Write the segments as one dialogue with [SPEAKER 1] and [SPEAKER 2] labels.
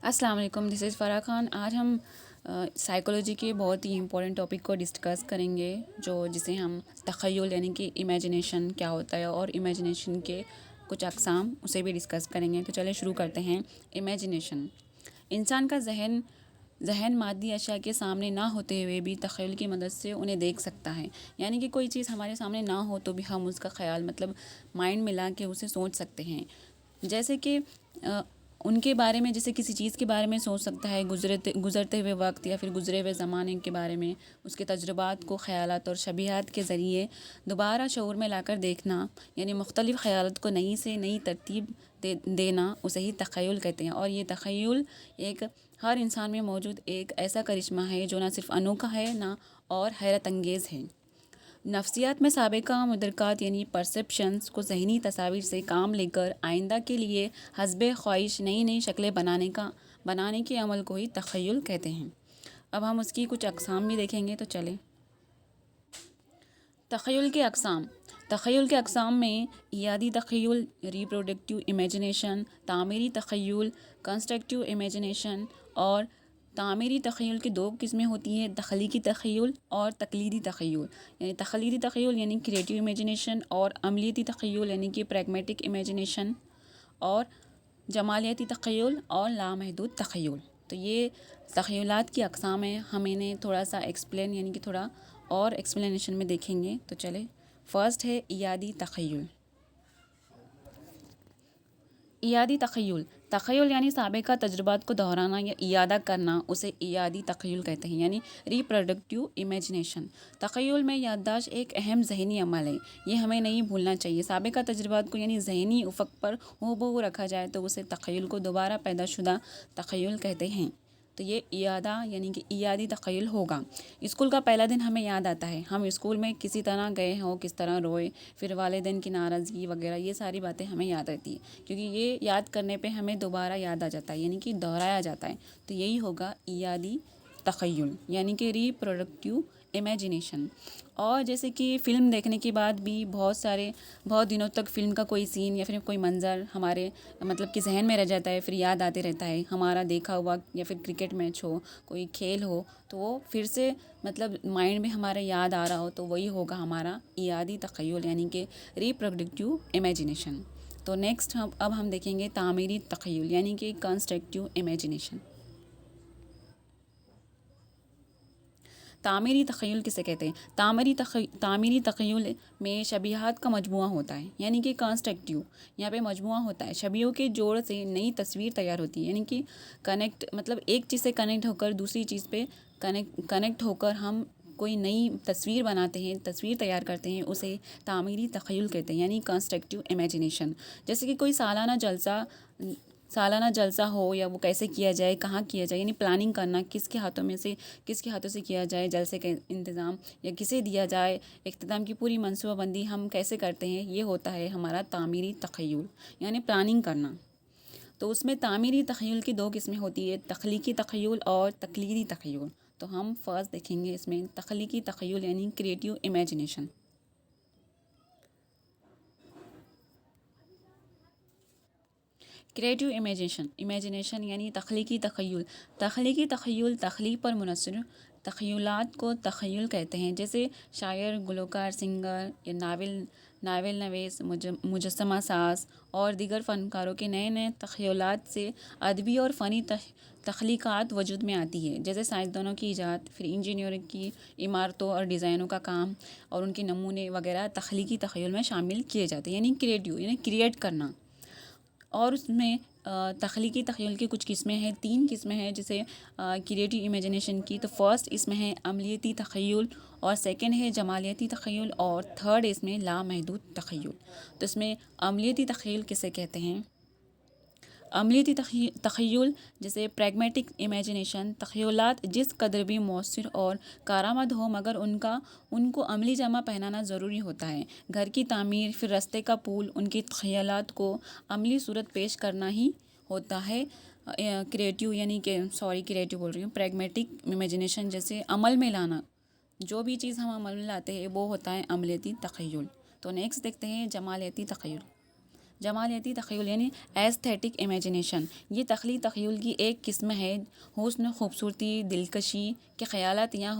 [SPEAKER 1] السلام علیکم، دس از فرح خان۔ آج ہم سائیکولوجی کے بہت ہی امپورٹنٹ ٹاپک کو ڈسکس کریں گے، جسے ہم تخیل یعنی کہ امیجنیشن کیا ہوتا ہے اور امیجنیشن کے کچھ اقسام اسے بھی ڈسکس کریں گے۔ تو چلے شروع کرتے ہیں۔ امیجنیشن انسان کا ذہن مادی اشیاء کے سامنے نہ ہوتے ہوئے بھی تخیل کی مدد سے انہیں دیکھ سکتا ہے، یعنی کہ کوئی چیز ہمارے سامنے نہ ہو تو بھی ہم اس کا خیال مائنڈ میں لا کے اسے سوچ سکتے ہیں۔ جیسے کہ ان کے بارے میں، جیسے کسی چیز کے بارے میں سوچ سکتا ہے، گزرتے ہوئے وقت یا پھر گزرے ہوئے زمانے کے بارے میں، اس کے تجربات کو خیالات اور شبیہات کے ذریعے دوبارہ شعور میں لا کر دیکھنا، یعنی مختلف خیالات کو نئی سے نئی ترتیب دینا، اسے ہی تخیل کہتے ہیں۔ اور یہ تخیل ایک ہر انسان میں موجود ایک ایسا کرشمہ ہے جو نہ صرف انوکھا ہے نہ اور حیرت انگیز ہے۔ نفسیات میں سابقہ مدرکات یعنی پرسیپشنز کو ذہنی تصاویر سے کام لے کر آئندہ کے لیے حسب خواہش نئی شکلیں بنانے کے عمل کو ہی تخیل کہتے ہیں۔ اب ہم اس کی کچھ اقسام بھی دیکھیں گے، تو چلیں۔ تخیل کے اقسام میں ایادی تخیل، ریپروڈکٹیو امیجنیشن، تعمیری تخیل، کنسٹرکٹیو امیجنیشن اور تعمیری تخیل کی دو قسمیں ہوتی ہیں، تخلیقی تخیل اور تقلیدی تخیل۔ یعنی تخلیقی تخیل یعنی کریٹیو امیجنیشن، اور عملیاتی تخیل یعنی کہ پریگمیٹک امیجنیشن، اور جمالیاتی تخیل اور لامحدود تخیل۔ تو یہ تخیلات کی اقسام ہیں، ہم انہیں تھوڑا سا یعنی کہ تھوڑا اور ایکسپلینیشن میں دیکھیں گے۔ تو چلیں، فرسٹ ہے ایادی تخیل۔ ایادی تخیل یعنی سابقہ تجربات کو دہرانا یا اعادہ کرنا، اسے ایادی تخیل کہتے ہیں۔ یعنی ریپروڈکٹیو امیجنیشن، تخیل میں یادداشت ایک اہم ذہنی عمل ہے، یہ ہمیں نہیں بھولنا چاہیے۔ سابقہ تجربات کو یعنی ذہنی افق پر ہو بہو رکھا جائے تو اسے تخیل کو دوبارہ پیدا شدہ تخیل کہتے ہیں۔ تو یہ اعادہ یعنی کہ ایادی تخیل ہوگا۔ اسکول کا پہلا دن ہمیں یاد آتا ہے، ہم اسکول میں کسی طرح گئے ہوں، کس طرح روئے، پھر والدین کی ناراضگی وغیرہ، یہ ساری باتیں ہمیں یاد رہتی ہیں، کیونکہ یہ یاد کرنے پہ ہمیں دوبارہ یاد آ جاتا ہے، یعنی کہ دہرایا جاتا ہے۔ تو یہی ہوگا ایادی تخیل، یعنی کہ ریپروڈکٹیو امیجنیشن۔ اور جیسے کہ فلم دیکھنے کے بعد بھی بہت دنوں تک فلم کا کوئی سین یا پھر کوئی منظر ہمارے کہ ذہن میں رہ جاتا ہے، پھر یاد آتے رہتا ہے، ہمارا دیکھا ہوا، یا پھر کرکٹ میچ ہو، کوئی کھیل ہو، تو وہ پھر سے مائنڈ میں ہمارے یاد آ رہا ہو، تو وہی ہوگا ہمارا ایادی تخیل، یعنی کہ ریپروڈکٹیو امیجنیشن۔ تو نیکسٹ اب ہم دیکھیں گے تعمیری تخیل، یعنی کہ کنسٹرکٹیو امیجنیشن۔ تعمیری تخیل کسے کہتے ہیں؟ تعمیری تخیل میں شبیہات کا مجموعہ ہوتا ہے، یعنی کہ کنسٹرکٹیو، یہاں پہ مجموعہ ہوتا ہے، شبیہوں کے جوڑ سے نئی تصویر تیار ہوتی ہے، یعنی کہ ایک چیز سے کنیکٹ ہو کر دوسری چیز پہ کنیکٹ ہو کر ہم کوئی نئی تصویر بناتے ہیں، تصویر تیار کرتے ہیں، اسے تعمیری تخیل کہتے ہیں، یعنی کنسٹرکٹیو امیجنیشن۔ جیسے کہ کوئی سالانہ جلسہ ہو، یا وہ کیسے کیا جائے، کہاں کیا جائے، یعنی پلاننگ کرنا، کس کے ہاتھوں سے کیا جائے جلسے کا انتظام، یا کسے دیا جائے، اختتام کی پوری منصوبہ بندی ہم کیسے کرتے ہیں، یہ ہوتا ہے ہمارا تعمیری تخیل، یعنی پلاننگ کرنا۔ تو اس میں تعمیری تخیل کی دو قسمیں ہوتی ہے، تخلیقی تخیل اور تقلیدی تخیل۔ تو ہم فرسٹ دیکھیں گے اس میں تخلیقی تخیل، یعنی کریٹیو امیجنیشن۔ کریٹیو امیجنیشن یعنی تخلیقی تخیل تخلیق پر منحصر تخیلات کو تخیل کہتے ہیں۔ جیسے شاعر، گلوکار، سنگر یا ناول نویس، مجسمہ ساز اور دیگر فنکاروں کے نئے تخیلات سے ادبی اور فنی تخلیقات وجود میں آتی ہے۔ جیسے سائنسدانوں کی ایجاد، پھر انجینئروں کی عمارتوں اور ڈیزائنوں کا کام اور ان کے نمونے وغیرہ تخلیقی تخیل میں شامل کیے جاتے ہیں، یعنی کریٹیو یعنی کریٹ کرنا۔ اور اس میں تخلیقی تخیل کی کچھ قسمیں ہیں، 3 قسمیں ہیں جیسے کریٹیو امیجنیشن کی۔ تو فرسٹ اس میں ہے عملیاتی تخیل، اور سیکنڈ ہے جمالیاتی تخیل، اور تھرڈ اس میں لامحدود تخیل۔ تو اس میں عملیاتی تخیل کسے کہتے ہیں؟ عملیاتی تخیل جیسے پریگمیٹک امیجنیشن، تخیلات جس قدر بھی مؤثر اور کارآمد ہو مگر ان کو عملی جامہ پہنانا ضروری ہوتا ہے۔ گھر کی تعمیر، پھر رستے کا پل، ان کی خیالات کو عملی صورت پیش کرنا ہی ہوتا ہے پریگمیٹک امیجنیشن، جیسے عمل میں لانا، جو بھی چیز ہم عمل میں لاتے ہیں وہ ہوتا ہے عملیاتی تخیل۔ تو نیکسٹ دیکھتے ہیں جمالیاتی تخیل۔ جمالیتی تخیل یعنی ایستھیٹک امیجنیشن، یہ تخلیقی تخیل کی ایک قسم ہے۔ حسن، خوبصورتی، دلکشی کے خیالات یا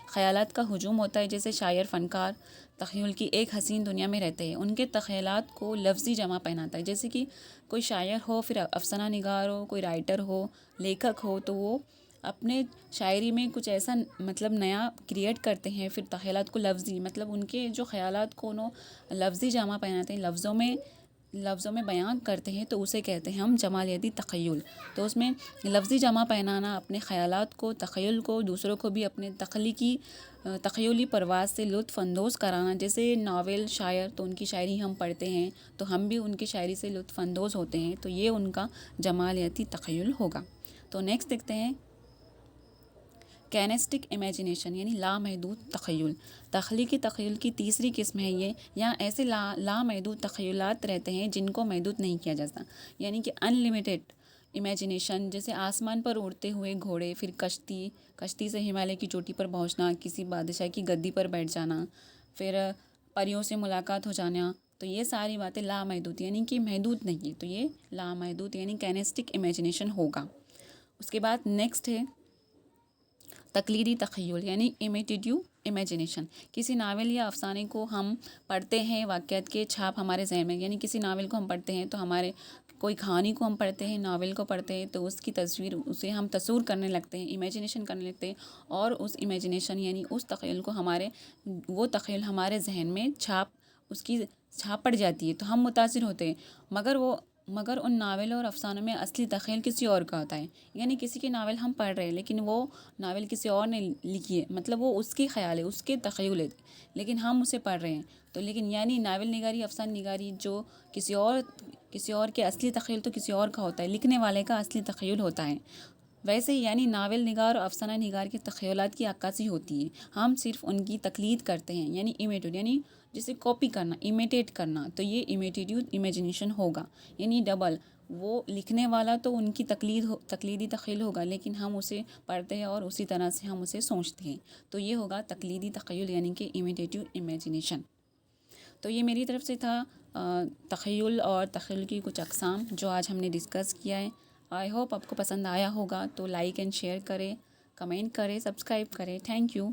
[SPEAKER 1] خیالات کا ہجوم ہوتا ہے، جیسے شاعر، فنکار تخیل کی ایک حسین دنیا میں رہتے ہیں، ان کے تخیلات کو لفظی جمع پہناتا ہے، جیسے کہ کوئی شاعر ہو، پھر افسانہ نگار ہو، کوئی رائٹر ہو، لیکھک ہو، تو وہ اپنے شاعری میں کچھ ایسا مطلب نیا کریٹ کرتے ہیں، پھر تخیلات کو لفظی مطلب ان کے جو خیالات کو انہوں لفظی جامہ پہناتے ہیں، لفظوں میں بیان کرتے ہیں، تو اسے کہتے ہیں ہم جمالیتی تخیل۔ تو اس میں لفظی جامہ پہنانا، اپنے خیالات کو، تخیل کو دوسروں کو بھی اپنے تخیلی پرواز سے لطف اندوز کرانا، جیسے ناول، شاعر، تو ان کی شاعری ہم پڑھتے ہیں تو ہم بھی ان کی شاعری سے لطف اندوز ہوتے ہیں، تو یہ ان کا جمالیتی تخیل ہوگا۔ تو نیکسٹ دیکھتے ہیں کینسٹک امیجنیشن یعنی لامحدود تخیل۔ تخلیقی تخیل کی تیسری قسم ہے یہ، یہاں ایسے لامحدود تخیلات رہتے ہیں جن کو محدود نہیں کیا جاتا، یعنی کہ ان لمیٹیڈ امیجنیشن، جیسے آسمان پر اڑتے ہوئے گھوڑے، پھر کشتی سے ہمالیہ کی چوٹی پر پہنچنا، کسی بادشاہ کی گدی پر بیٹھ جانا، پھر پریوں سے ملاقات ہو جانا، تو یہ ساری باتیں لامحدود یعنی کہ محدود نہیں، تو یہ لامحدود یعنی کینسٹک امیجنیشن ہوگا۔ اس کے بعد نیکسٹ ہے تقلیدی تخیل یعنی امیٹیٹیو امیجنیشن۔ کسی ناول یا افسانے کو ہم پڑھتے ہیں، واقعات کے چھاپ ہمارے ذہن میں، یعنی کسی ناول کو ہم پڑھتے ہیں تو ہمارے کوئی کہانی کو ہم پڑھتے ہیں، ناول کو پڑھتے ہیں، تو اس کی تصویر، اسے ہم تصور کرنے لگتے ہیں، امیجنیشن کرنے لگتے ہیں، اور اس امیجنیشن یعنی اس تخیل کو وہ تخیل ہمارے ذہن میں اس کی چھاپ پڑ جاتی ہے، تو ہم متاثر ہوتے ہیں، مگر ان ناول اور افسانوں میں اصلی تخیل کسی اور کا ہوتا ہے، یعنی کسی کے ناول ہم پڑھ رہے ہیں لیکن وہ ناول کسی اور نے لکھی ہے، مطلب وہ اس کے خیال ہے، اس کے تخیل ہے، لیکن ہم اسے پڑھ رہے ہیں، تو لیکن یعنی ناول نگاری، افسانہ نگاری جو کسی اور کے اصلی تخیل تو کسی اور کا ہوتا ہے، لکھنے والے کا اصلی تخیل ہوتا ہے، ویسے ہی یعنی ناول نگار اور افسانہ نگار کے تخیلات کی عکاسی ہوتی ہے، ہم صرف ان کی تقلید کرتے ہیں، یعنی امیٹیٹ یعنی جسے کاپی کرنا، امیٹیٹ کرنا، تو یہ امیٹیٹیو امیجنیشن ہوگا، یعنی ڈبل، وہ لکھنے والا تو ان کی تقلیدی تخیل ہوگا، لیکن ہم اسے پڑھتے ہیں اور اسی طرح سے ہم اسے سوچتے ہیں، تو یہ ہوگا تقلیدی تخیل یعنی کہ امیٹیٹیو امیجنیشن۔ تو یہ میری طرف سے تھا تخیل اور تخیل کی کچھ اقسام جو آج ہم نے ڈسکس کیا ہے۔ آئی ہوپ آپ کو پسند آیا ہوگا، تو لائک اینڈ شیئر کریں، کمنٹ کریں، سبسکرائب کریں۔ Thank you.